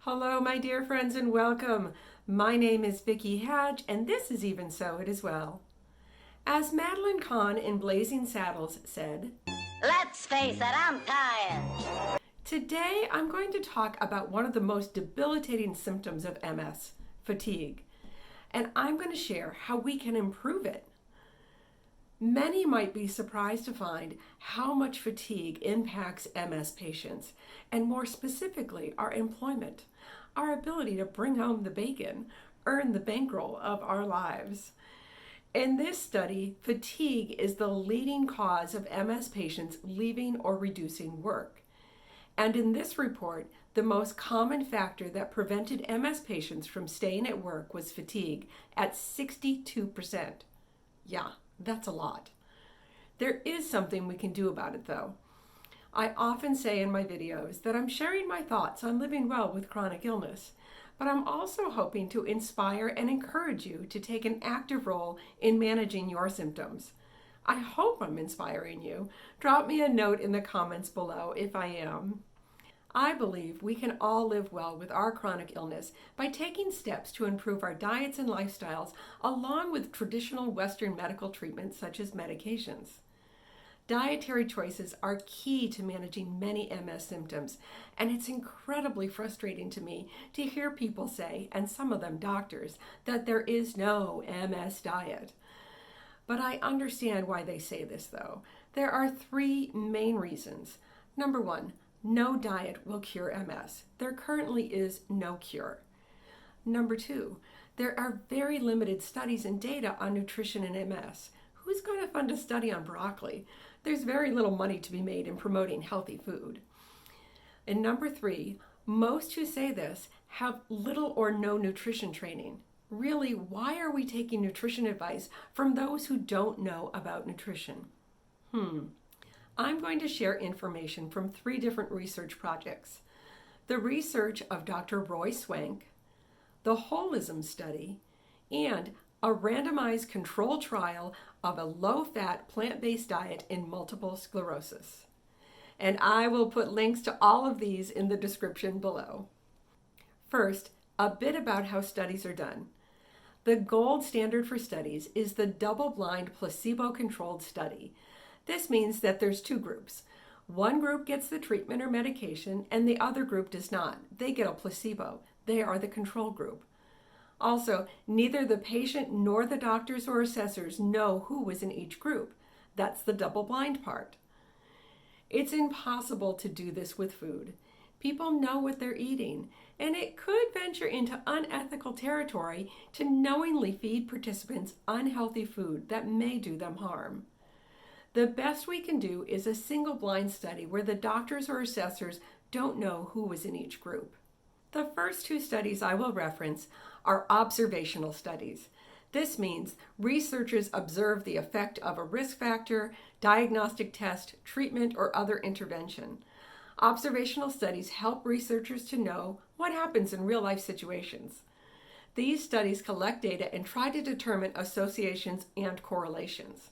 Hello, my dear friends, and welcome. My name is Vickie Hadge, and this is Even So It Is Well. As Madeline Kahn in Blazing Saddles said, "Let's face it, I'm tired." Today I'm going to talk about one of the most debilitating symptoms of MS, fatigue, and I'm going to share how we can improve it. Many might be surprised to find how much fatigue impacts MS patients, and more specifically, our employment, our ability to bring home the bacon, earn the bankroll of our lives. In this study, fatigue is the leading cause of MS patients leaving or reducing work. And in this report, the most common factor that prevented MS patients from staying at work was fatigue at 62%. Yeah, that's a lot. There is something we can do about it though. I often say in my videos that I'm sharing my thoughts on living well with chronic illness, but I'm also hoping to inspire and encourage you to take an active role in managing your symptoms. I hope I'm inspiring you. Drop me a note in the comments below if I am. I believe we can all live well with our chronic illness by taking steps to improve our diets and lifestyles along with traditional Western medical treatments such as medications. Dietary choices are key to managing many MS symptoms, and it's incredibly frustrating to me to hear people say, and some of them doctors, that there is no MS diet. But I understand why they say this though. There are three main reasons. Number one, no diet will cure MS. There currently is no cure. Number two, there are very limited studies and data on nutrition in MS. Who's going to fund a study on broccoli? There's very little money to be made in promoting healthy food. And number three, most who say this have little or no nutrition training. Really, why are we taking nutrition advice from those who don't know about nutrition? I'm going to share information from three different research projects. The research of Dr. Roy Swank, the HOLISM Study, and a randomized controlled trial of a low-fat plant-based diet in multiple sclerosis. And I will put links to all of these in the description below. First, a bit about how studies are done. The gold standard for studies is the double-blind placebo-controlled study. This means that there's two groups. One group gets the treatment or medication and the other group does not. They get a placebo. They are the control group. Also, neither the patient nor the doctors or assessors know who was in each group. That's the double-blind part. It's impossible to do this with food. People know what they're eating, and it could venture into unethical territory to knowingly feed participants unhealthy food that may do them harm. The best we can do is a single blind study where the doctors or assessors don't know who was in each group. The first two studies I will reference are observational studies. This means researchers observe the effect of a risk factor, diagnostic test, treatment, or other intervention. Observational studies help researchers to know what happens in real-life situations. These studies collect data and try to determine associations and correlations.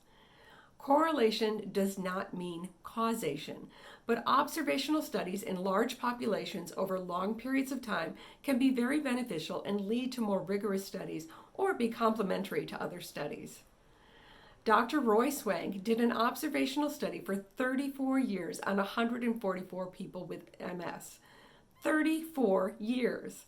Correlation does not mean causation, but observational studies in large populations over long periods of time can be very beneficial and lead to more rigorous studies or be complementary to other studies. Dr. Roy Swank did an observational study for 34 years on 144 people with MS. 34 years!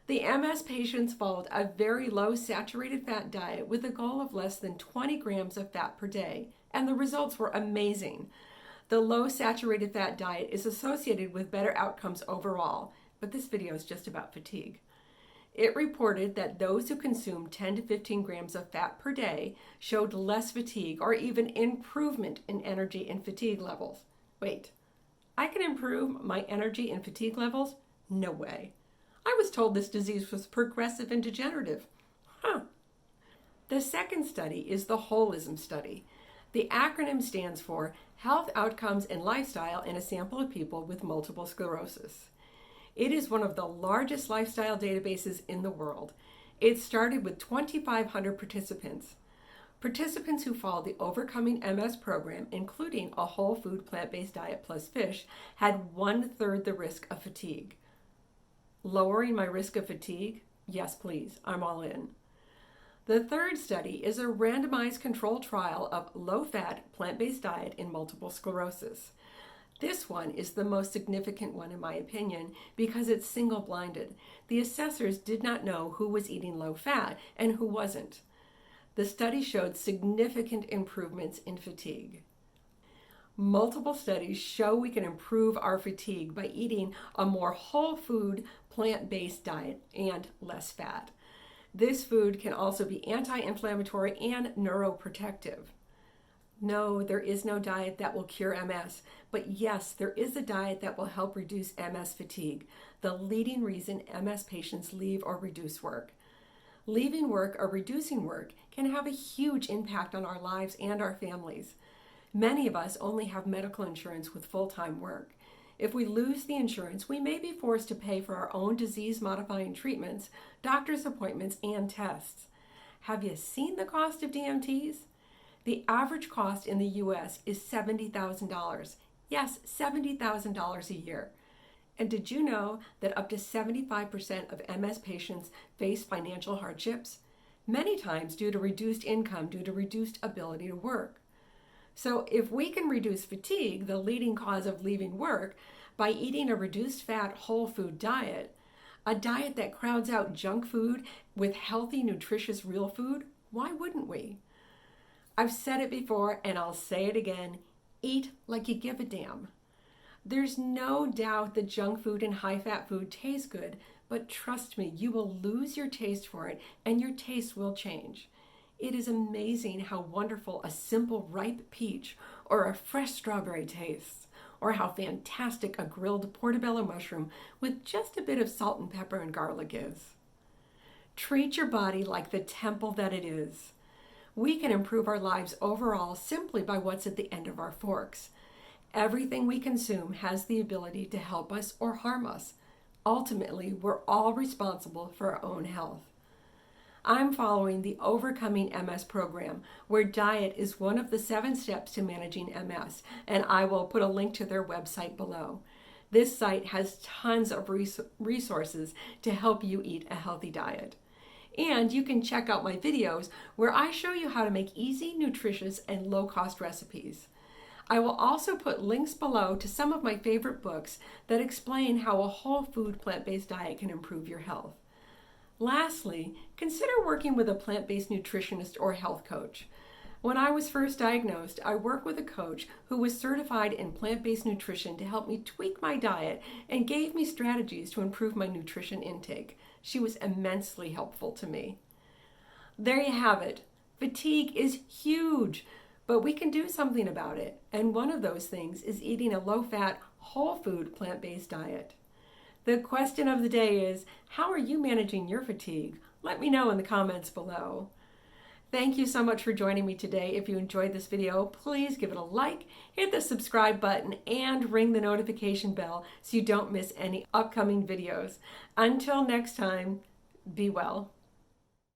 The MS patients followed a very low saturated fat diet with a goal of less than 20 grams of fat per day, and the results were amazing. The low saturated fat diet is associated with better outcomes overall, but this video is just about fatigue. It reported that those who consumed 10 to 15 grams of fat per day showed less fatigue or even improvement in energy and fatigue levels. Wait, I can improve my energy and fatigue levels? No way. I was told this disease was progressive and degenerative. The second study is the HOLISM Study. The acronym stands for Health Outcomes and Lifestyle in a Sample of People with Multiple Sclerosis. It is one of the largest lifestyle databases in the world. It started with 2,500 participants. Participants who followed the Overcoming MS program, including a whole food plant-based diet plus fish, had 1/3 the risk of fatigue. Lowering my risk of fatigue? Yes, please. I'm all in. The third study is a randomized controlled trial of low-fat, plant-based diet in multiple sclerosis. This one is the most significant one in my opinion because it's single-blinded. The assessors did not know who was eating low-fat and who wasn't. The study showed significant improvements in fatigue. Multiple studies show we can improve our fatigue by eating a more whole food, plant-based diet and less fat. This food can also be anti-inflammatory and neuroprotective. No, there is no diet that will cure MS, but yes, there is a diet that will help reduce MS fatigue, the leading reason MS patients leave or reduce work. Leaving work or reducing work can have a huge impact on our lives and our families. Many of us only have medical insurance with full-time work. If we lose the insurance, we may be forced to pay for our own disease-modifying treatments, doctor's appointments, and tests. Have you seen the cost of DMTs? The average cost in the U.S. is $70,000. Yes, $70,000 a year. And did you know that up to 75% of MS patients face financial hardships? Many times due to reduced income, due to reduced ability to work. So if we can reduce fatigue, the leading cause of leaving work, by eating a reduced fat whole food diet, a diet that crowds out junk food with healthy, nutritious real food, why wouldn't we? I've said it before and I'll say it again, eat like you give a damn. There's no doubt that junk food and high-fat food taste good, but trust me, you will lose your taste for it and your taste will change. It is amazing how wonderful a simple ripe peach or a fresh strawberry tastes, or how fantastic a grilled portobello mushroom with just a bit of salt and pepper and garlic is. Treat your body like the temple that it is. We can improve our lives overall simply by what's at the end of our forks. Everything we consume has the ability to help us or harm us. Ultimately, we're all responsible for our own health. I'm following the Overcoming MS program, where diet is one of the 7 steps to managing MS, and I will put a link to their website below. This site has tons of resources to help you eat a healthy diet. And you can check out my videos where I show you how to make easy, nutritious, and low-cost recipes. I will also put links below to some of my favorite books that explain how a whole food plant-based diet can improve your health. Lastly, consider working with a plant-based nutritionist or health coach. When I was first diagnosed, I worked with a coach who was certified in plant-based nutrition to help me tweak my diet and gave me strategies to improve my nutrition intake. She was immensely helpful to me. There you have it. Fatigue is huge, but we can do something about it. And one of those things is eating a low-fat, whole food, plant-based diet. The question of the day is, how are you managing your fatigue? Let me know in the comments below. Thank you so much for joining me today. If you enjoyed this video, please give it a like, hit the subscribe button, and ring the notification bell so you don't miss any upcoming videos. Until next time, be well.